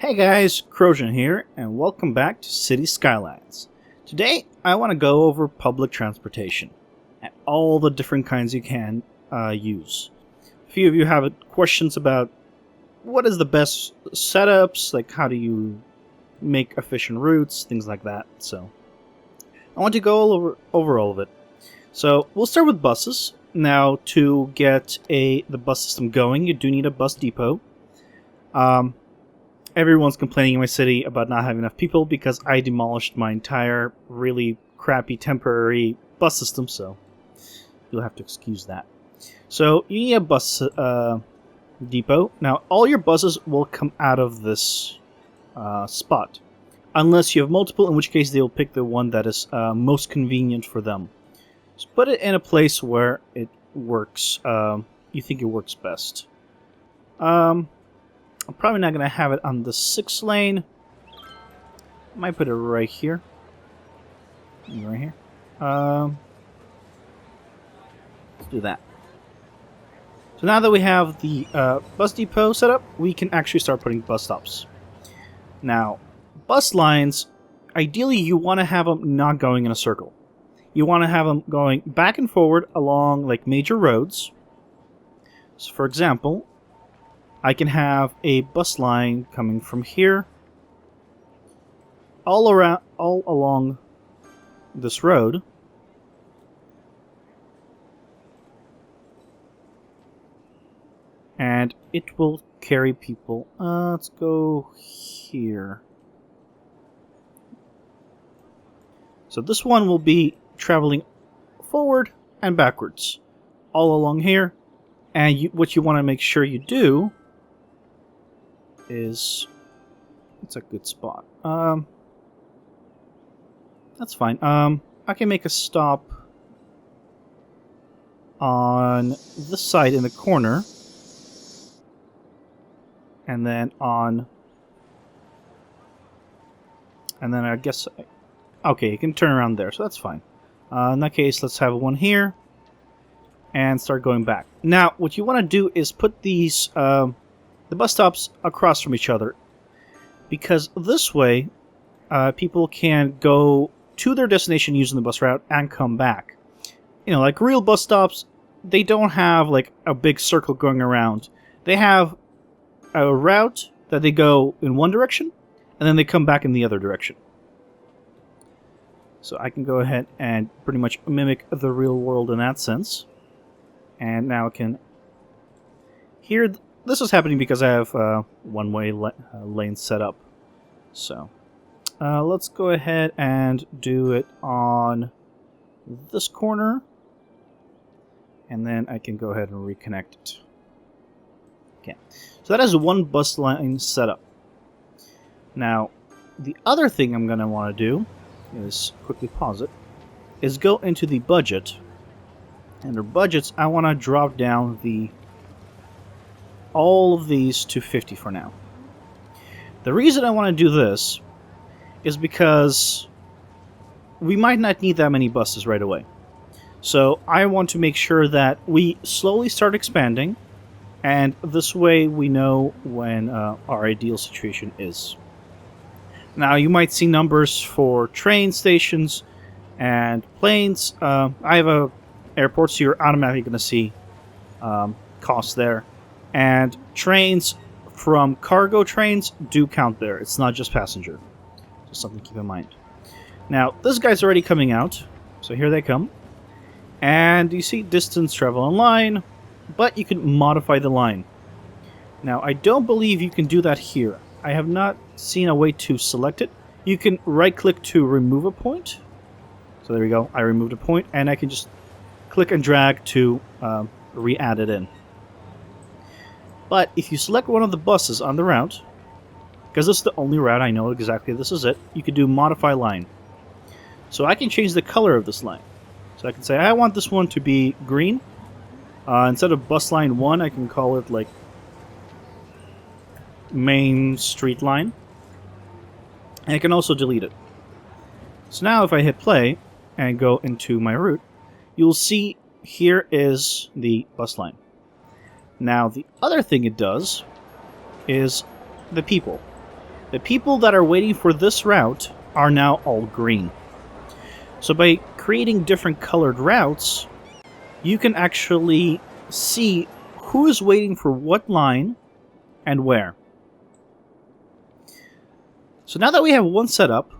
Hey guys, Krozjin here, and welcome back to City Skylines. Today, I want to go over public transportation, and all the different kinds you can use. A few of you have questions about what is the best setups, like how do you make efficient routes, things like that, so I want to go over all of it. So, we'll start with buses. Now, to get the bus system going, you do need a bus depot. Everyone's complaining in my city about not having enough people because I demolished my entire really crappy temporary bus system, so you'll have to excuse that. So you need a bus depot. Now all your buses will come out of this spot, unless you have multiple, in which case they'll pick the one that is most convenient for them. Just put it in a place where it works. You think it works best. I'm probably not going to have it on the 6th lane. Might put it right here. Right here. Let's do that. So now that we have the bus depot set up, we can actually start putting bus stops. Now, bus lines, ideally you want to have them not going in a circle. You want to have them going back and forward along like major roads. So for example, I can have a bus line coming from here all along this road. And it will carry people. Let's go here. So this one will be traveling forward and backwards all along here. And what you want to make sure you do is, it's a good spot. That's fine. I can make a stop on this side in the corner, and then I guess, okay, you can turn around there, so that's fine. In that case, let's have one here and start going back. Now, what you want to do is put these the bus stops across from each other, because this way people can go to their destination using the bus route and come back. You know, like real bus stops, they don't have like a big circle going around. They have a route that they go in one direction and then they come back in the other direction. So I can go ahead and pretty much mimic the real world in that sense. And now I can hear. This is happening because I have one-way lane set up. So let's go ahead and do it on this corner. And then I can go ahead and reconnect it. Okay. So that is one bus line set up. Now, the other thing I'm going to want to do is quickly pause it. Is go into the budget. Under budgets, I want to drop down all of these to 50 for now. The reason I want to do this is because we might not need that many buses right away. So I want to make sure that we slowly start expanding, and this way we know when our ideal situation is. Now you might see numbers for train stations and planes. I have airport, so you're automatically going to see costs there. And trains from cargo trains do count there. It's not just passenger. Just something to keep in mind. Now, this guy's already coming out. So here they come. And you see distance travel online, but you can modify the line. Now, I don't believe you can do that here. I have not seen a way to select it. You can right-click to remove a point. So there we go. I removed a point, and I can just click and drag to re-add it in. But if you select one of the buses on the route, because this is the only route I know exactly this is it, you can do modify line. So I can change the color of this line. So I can say I want this one to be green. Instead of bus line 1, I can call it like main street line. And I can also delete it. So now if I hit play and go into my route, you'll see here is the bus line. Now, the other thing it does is the people. The people that are waiting for this route are now all green. So by creating different colored routes, you can actually see who is waiting for what line and where. So now that we have one set up,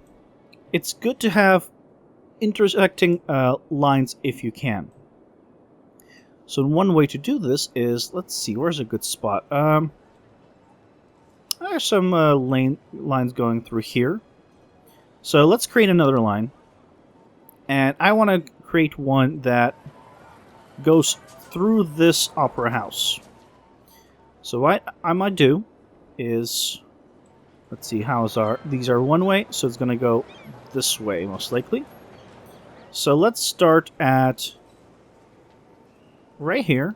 it's good to have intersecting lines if you can. So one way to do this is, let's see, where's a good spot? There's some lines going through here. So let's create another line. And I want to create one that goes through this opera house. So what I might do is, let's see, these are one way, so it's going to go this way most likely. So let's start at right here.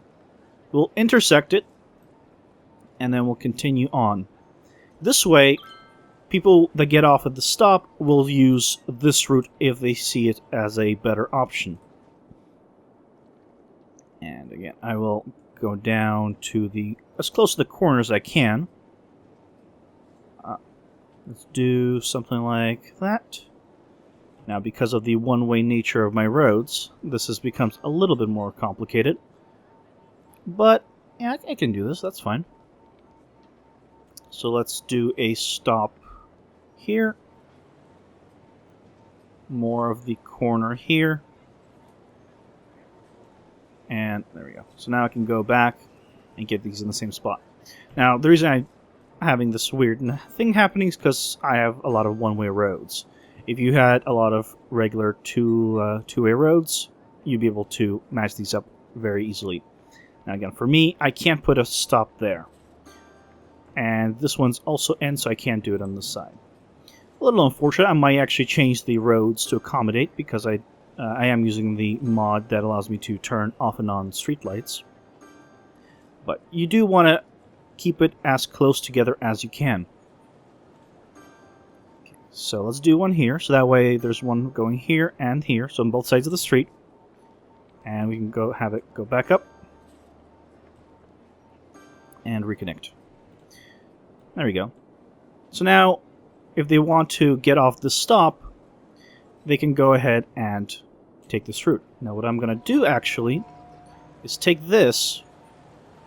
We'll intersect it, and then we'll continue on. This way, people that get off at the stop will use this route if they see it as a better option. And again, I will go down to as close to the corner as I can. Let's do something like that. Now, because of the one-way nature of my roads, this becomes a little bit more complicated. But yeah, I can do this. That's fine. So let's do a stop here. More of the corner here. And there we go. So now I can go back and get these in the same spot. Now, the reason I'm having this weird thing happening is because I have a lot of one-way roads. If you had a lot of regular two-way roads, you'd be able to match these up very easily. Now again, for me, I can't put a stop there. And this one's also ends, so I can't do it on this side. A little unfortunate. I might actually change the roads to accommodate, because I am using the mod that allows me to turn off and on streetlights. But you do want to keep it as close together as you can. Okay, so let's do one here, so that way there's one going here and here, so on both sides of the street. And we can have it go back up and reconnect. There we go. So now, if they want to get off the stop, they can go ahead and take this route. Now what I'm going to do actually is take this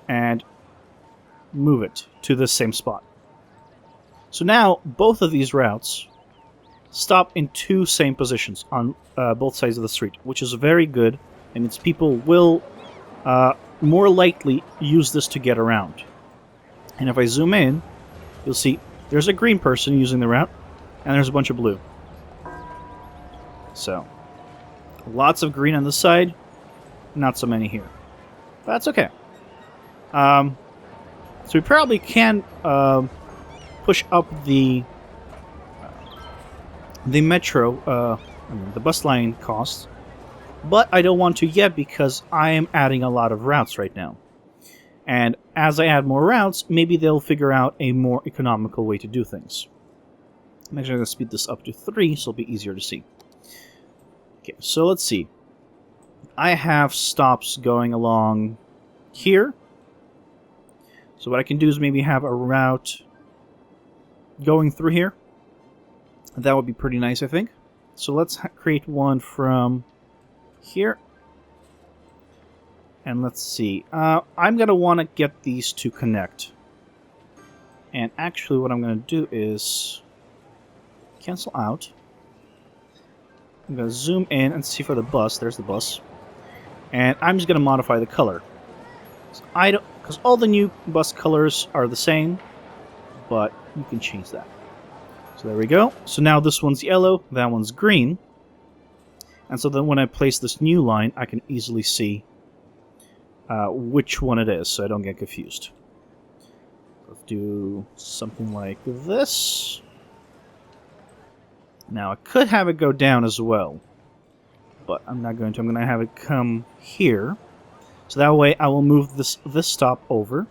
and move it to the same spot. So now both of these routes stop in two same positions on both sides of the street, which is very good, and its people will more likely use this to get around. And if I zoom in, you'll see there's a green person using the route, and there's a bunch of blue. So, lots of green on this side, not so many here. But that's okay. So we probably can push up the metro, the bus line costs, but I don't want to yet because I am adding a lot of routes right now. And as I add more routes, maybe they'll figure out a more economical way to do things. I'm actually going to speed this up to 3 so it'll be easier to see. Okay, so let's see. I have stops going along here. So what I can do is maybe have a route going through here. That would be pretty nice, I think. So let's create one from here. And let's see. I'm going to want to get these to connect. And actually what I'm going to do is cancel out. I'm going to zoom in and see for the bus. There's the bus. And I'm just going to modify the color. So because all the new bus colors are the same, but you can change that. So there we go. So now this one's yellow, that one's green. And so then when I place this new line, I can easily see which one it is, so I don't get confused. Let's do something like this. Now I could have it go down as well, but I'm not going to. I'm going to have it come here. So that way I will move this stop over.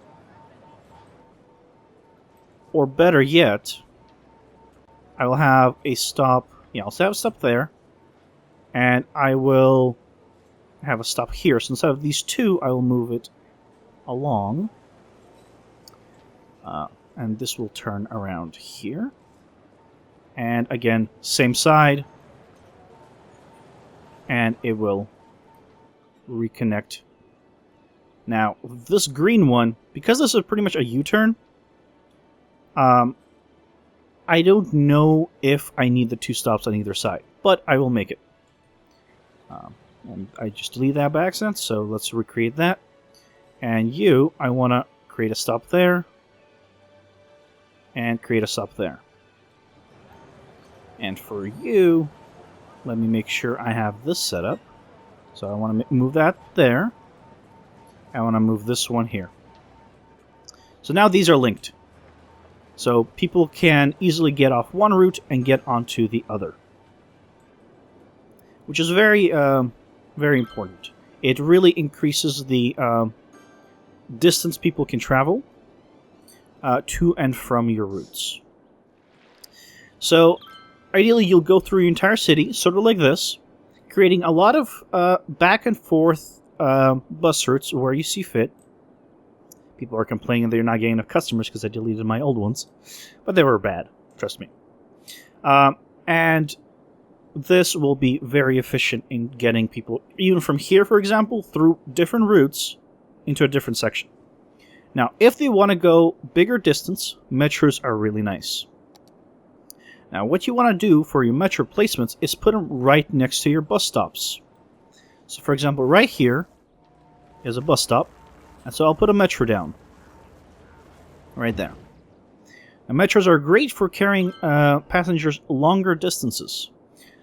Or better yet, I will have a stop. Yeah, I'll have a stop there. And I will have a stop here. So instead of these two, I will move it along. And this will turn around here. And again, same side. And it will reconnect. Now, this green one, because this is pretty much a U-turn, I don't know if I need the 2 stops on either side, but I will make it. And I just deleted that by accident, so let's recreate that. And I want to create a stop there, and create a stop there. And for you, let me make sure I have this set up. So I want to move that there. I want to move this one here. So now these are linked. So people can easily get off one route and get onto the other. Which is very, very important. It really increases the distance people can travel to and from your routes. So ideally you'll go through your entire city, sort of like this, creating a lot of back and forth bus routes where you see fit. People are complaining they're not getting enough customers because I deleted my old ones. But they were bad, trust me. And this will be very efficient in getting people, even from here, for example, through different routes into a different section. Now, if they want to go bigger distance, metros are really nice. Now, what you want to do for your metro placements is put them right next to your bus stops. So, for example, right here is a bus stop. And so I'll put a metro down. Right there. Now, metros are great for carrying passengers longer distances.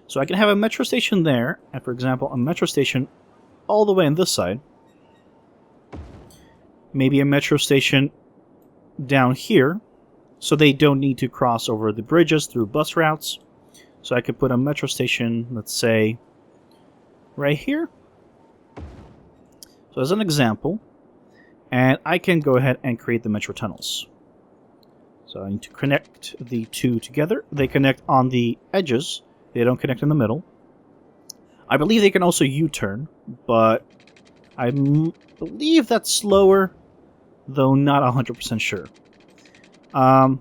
So I can have a metro station there, and for example, a metro station all the way on this side. Maybe a metro station down here, so they don't need to cross over the bridges through bus routes. So I could put a metro station, let's say, right here. So as an example, and I can go ahead and create the metro tunnels. So I need to connect the two together. They connect on the edges. They don't connect in the middle. I believe they can also U-turn, but I believe that's slower, though not 100% sure. I'll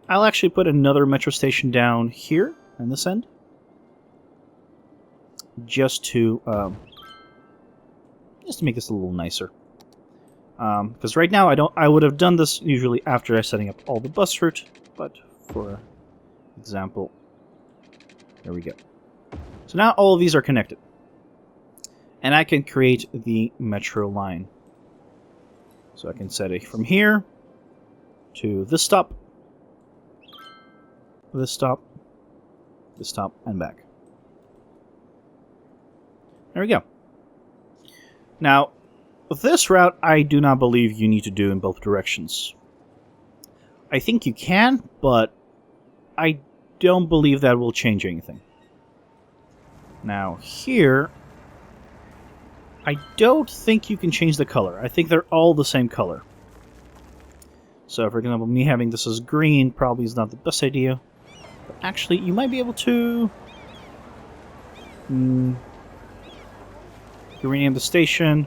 actually put another metro station down here on this end, just to make this a little nicer. Because right now I would have done this usually after setting up all the bus route, but for example, there we go. So now all of these are connected. And I can create the metro line. So I can set it from here to this stop, this stop, this stop, and back. There we go. Now, this route I do not believe you need to do in both directions. I think you can, but I don't believe that will change anything. Now, here, I don't think you can change the color. I think they're all the same color. So, for example, me having this as green probably is not the best idea. But actually, you might be able to rename the station.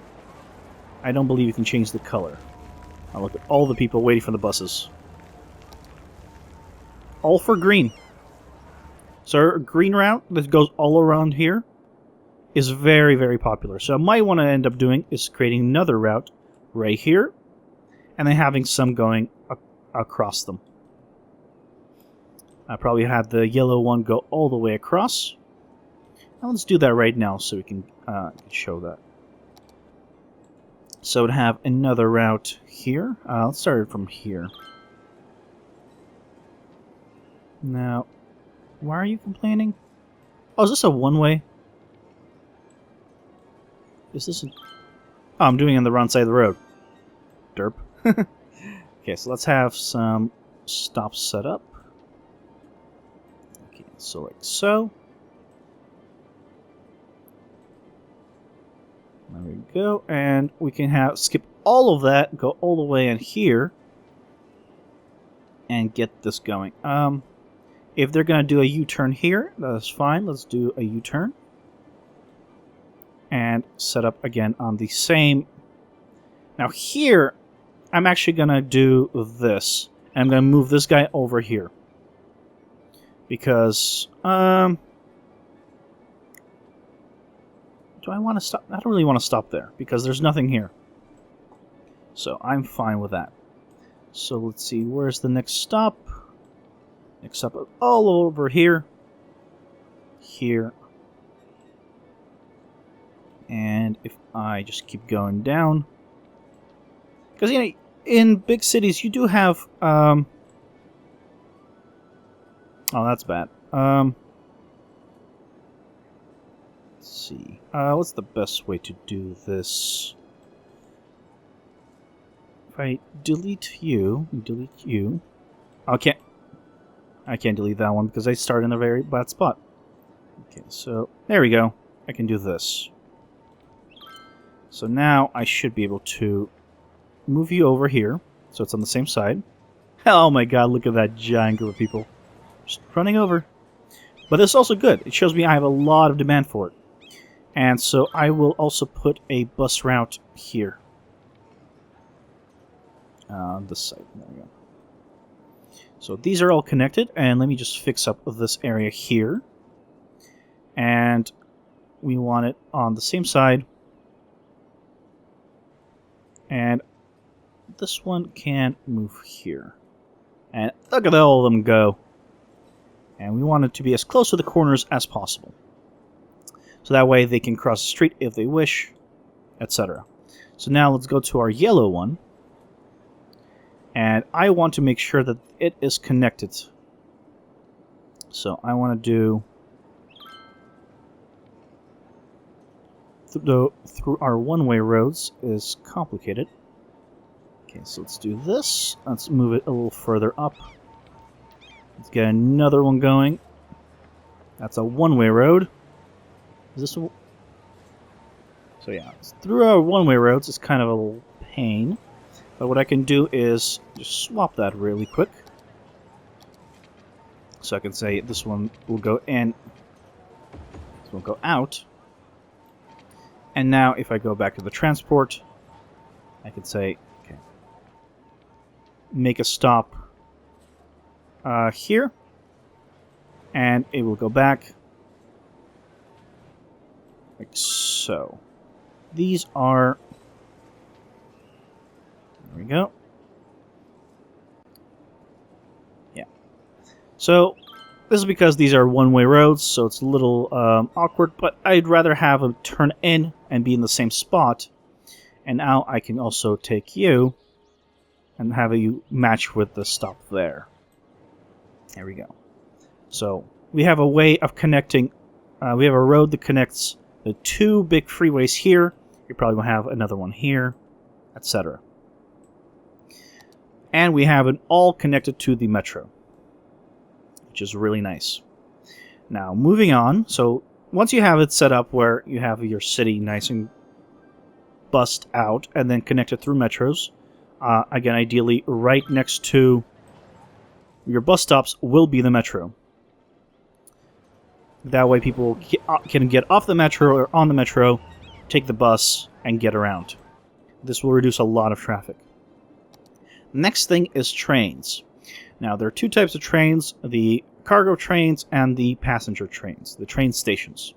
I don't believe you can change the color. Now look at all the people waiting for the buses. All for green. So a green route that goes all around here is very, very popular. So I might want to end up doing is creating another route right here, and then having some going across them. I probably have the yellow one go all the way across. Now let's do that right now so we can show that. So to have another route here. Let's start it from here. Now, why are you complaining? Oh, is this a one-way? Is this a... Oh, I'm doing it on the wrong side of the road. Derp. Okay, so let's have some stops set up. Okay, so like so. There we go, and we can have skip all of that, go all the way in here, and get this going. If they're going to do a U-turn here, that's fine. Let's do a U-turn. And set up again on the same... Now here, I'm actually going to do this. And I'm going to move this guy over here. Because, do I want to stop? I don't really want to stop there, because there's nothing here. So I'm fine with that. So let's see, where's the next stop? Next stop, all over here. Here. And if I just keep going down... Because, you know, in big cities, you do have... Oh, that's bad. Let's see. What's the best way to do this? If I delete you... I can't delete that one because I start in a very bad spot. Okay, so there we go. I can do this. So now I should be able to move you over here, so it's on the same side. Oh my god, look at that giant group of people just running over. But this is also good. It shows me I have a lot of demand for it. And so I will also put a bus route here. On this side. There we go. So these are all connected, and let me just fix up this area here. And we want it on the same side. And this one can move here. And look at all of them go. And we want it to be as close to the corners as possible. So that way they can cross the street if they wish, etc. So now let's go to our yellow one. And I want to make sure that it is connected. So I want to do... through our one-way roads is complicated. Okay, so let's do this. Let's move it a little further up. Let's get another one going. That's a one-way road. Is this a... So yeah, through our one-way roads is kind of a little pain. But what I can do is just swap that really quick. So I can say this one will go in, this one will go out. And now if I go back to the transport, I can say, okay, make a stop here. And it will go back like so. These are... There we go. Yeah. So, this is because these are one-way roads, so it's a little awkward, but I'd rather have them turn in and be in the same spot. And now I can also take you and have you match with the stop there. There we go. So, we have a way of connecting, we have a road that connects the two big freeways here. You probably will have another one here, etc. And we have it all connected to the metro, which is really nice. Now, moving on. So, once you have it set up where you have your city nice and bussed out and then connected through metros, again, ideally, right next to your bus stops will be the metro. That way people can get off the metro or on the metro, take the bus, and get around. This will reduce a lot of traffic. Next thing is trains. Now, there are two types of trains, the cargo trains and the passenger trains, the train stations.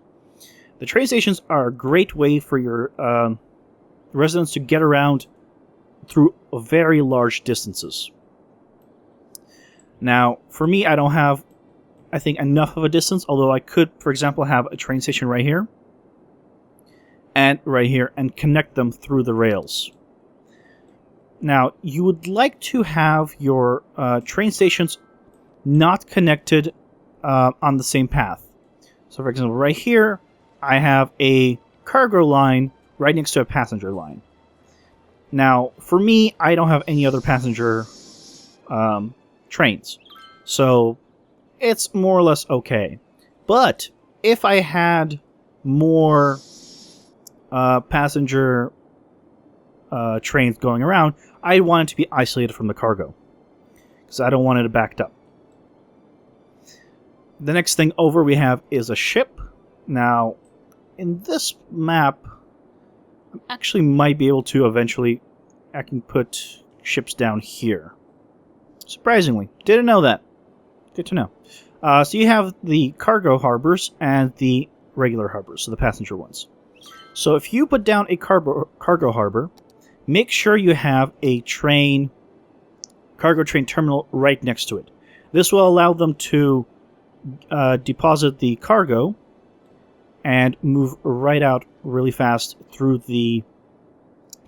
The train stations are a great way for your residents to get around through very large distances. Now, for me, I don't have, I think, enough of a distance, although I could, for example, have a train station right here and right here and connect them through the rails. Now, you would like to have your train stations not connected on the same path. So, for example, right here, I have a cargo line right next to a passenger line. Now, for me, I don't have any other passenger trains. So, it's more or less okay. But, if I had more passenger trains going around, I want it to be isolated from the cargo, because I don't want it backed up. The next thing over we have is a ship. Now, in this map, I actually might be able to eventually, I can put ships down here. Surprisingly, didn't know that. Good to know. So you have the cargo harbors and the regular harbors, so the passenger ones. So if you put down a cargo harbor, make sure you have a cargo train terminal right next to it. This will allow them to deposit the cargo and move right out really fast through the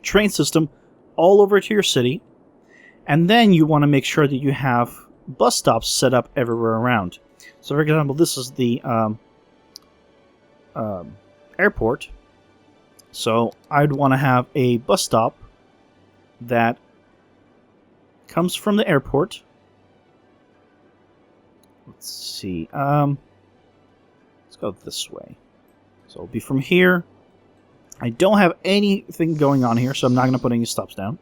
train system all over to your city. And then you want to make sure that you have bus stops set up everywhere around. So, for example, this is the airport. So I'd want to have a bus stop that comes from the airport. Let's see. Let's go this way. So it'll be from here. I don't have anything going on here, so I'm not going to put any stops down.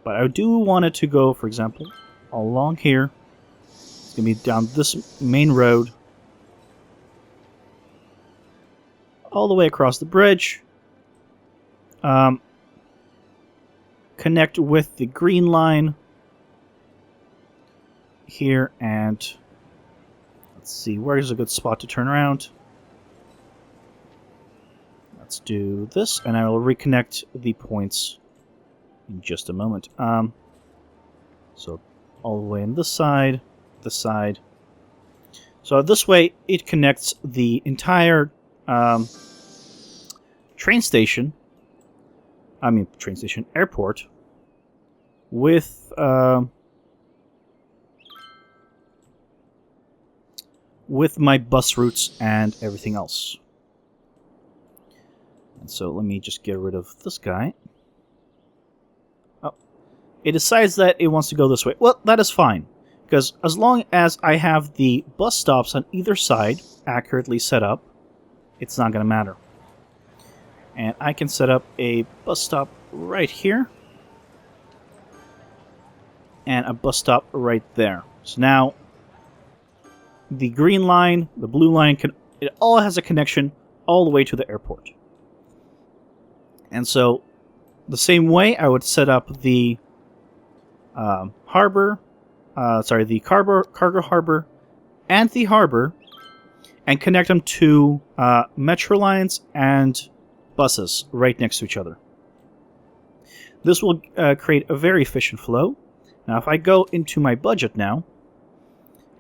But I do want it to go, for example, along here. It's going to be down this main road. All the way across the bridge. Connect with the green line here, and let's see, where's a good spot to turn around? Let's do this, and I will reconnect the points in just a moment. So all the way on this side. So this way, it connects the entire airport with my bus routes and everything else. And so let me just get rid of this guy. Oh, it decides that it wants to go this way. Well, that is fine, because as long as I have the bus stops on either side accurately set up, it's not going to matter. And I can set up a bus stop right here. And a bus stop right there. So now, the green line, the blue line, it all has a connection all the way to the airport. And so, the same way, I would set up the cargo harbor, and the harbor, and connect them to metro lines and buses right next to each other. This will create a very efficient flow. Now, if I go into my budget now,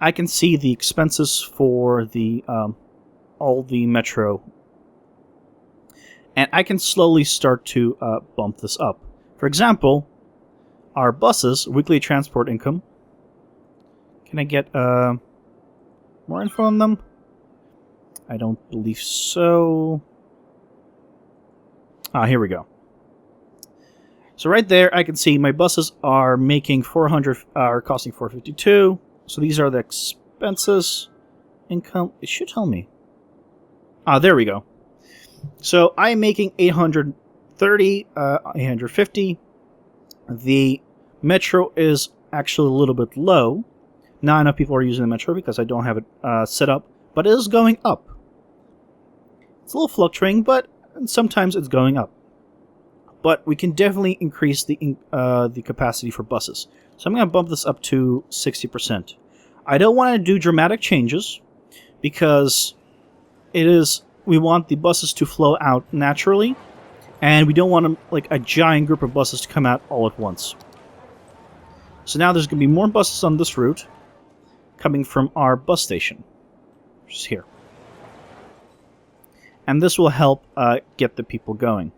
I can see the expenses for the all the metro, and I can slowly start to bump this up. For example, our buses, weekly transport income. Can I get more info on them? I don't believe so. Here we go. So right there, I can see my buses are making 400, are costing 452. So these are the expenses, income. It should tell me. There we go. So I'm making 830, 850. The metro is actually a little bit low. Not enough people are using the metro because I don't have it set up, but it is going up. It's a little fluctuating, but sometimes it's going up. But we can definitely increase the capacity for buses. So I'm going to bump this up to 60%. I don't want to do dramatic changes because we want the buses to flow out naturally, and we don't want a giant group of buses to come out all at once. So now there's going to be more buses on this route coming from our bus station, which is here. And this will help get the people going.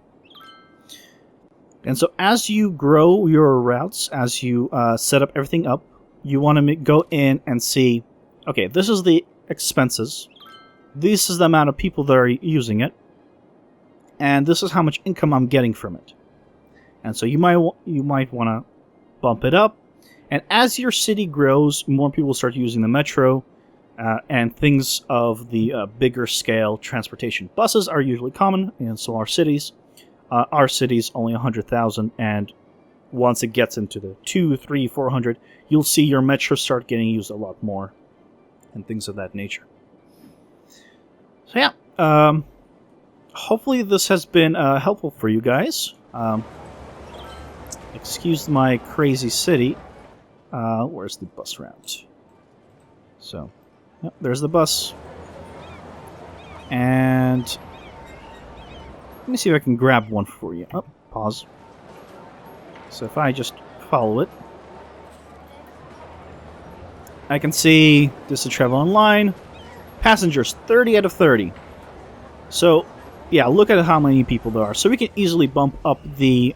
And so as you grow your routes, as you set up everything up, you want to go in and see, okay, this is the expenses, this is the amount of people that are using it, and this is how much income I'm getting from it. And so you might want to bump it up, and as your city grows, more people start using the metro, and things of the bigger scale transportation. Buses are usually common in smaller cities. Our city's only 100,000, and once it gets into the 200, 300, 400, you'll see your metro start getting used a lot more, and things of that nature. So yeah, hopefully this has been helpful for you guys. Excuse my crazy city. Where's the bus route? So, Yep, there's the bus. And let me see if I can grab one for you. Oh, pause. So if I just follow it, I can see this is travel online. Passengers, 30 out of 30. So, yeah, look at how many people there are. So we can easily bump up the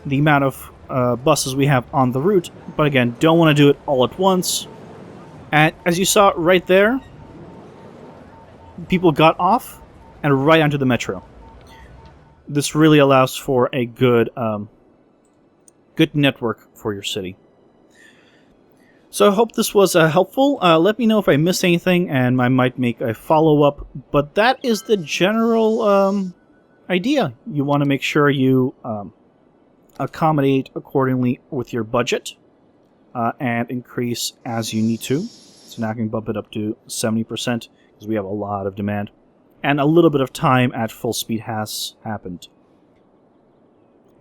amount of buses we have on the route. But again, don't want to do it all at once. And as you saw right there, people got off and right onto the metro. This really allows for a good network for your city. So I hope this was helpful. Let me know if I missed anything, and I might make a follow-up. But that is the general idea. You want to make sure you accommodate accordingly with your budget and increase as you need to. So now I can bump it up to 70% because we have a lot of demand. And a little bit of time at full speed has happened.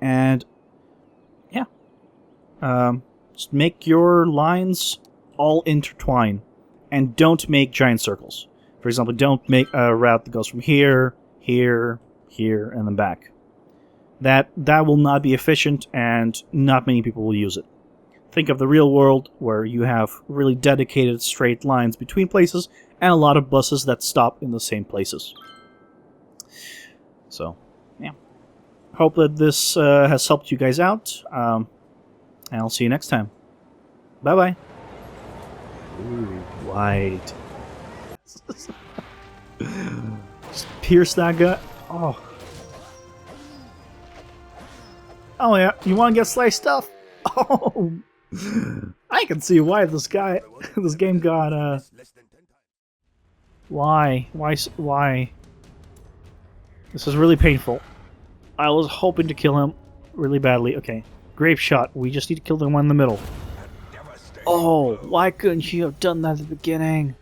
And yeah. Just make your lines all intertwine. And don't make giant circles. For example, don't make a route that goes from here, here, here, and then back. That will not be efficient, and not many people will use it. Think of the real world, where you have really dedicated straight lines between places, and a lot of buses that stop in the same places. So, yeah. Hope that this has helped you guys out. And I'll see you next time. Bye-bye. Ooh, wide. Just pierce that guy. Oh. Oh yeah, you want to get sliced stuff? Oh. I can see why this game got, Why? Why? This is really painful. I was hoping to kill him really badly. Okay. Grape shot. We just need to kill the one in the middle. Oh, why couldn't you have done that at the beginning?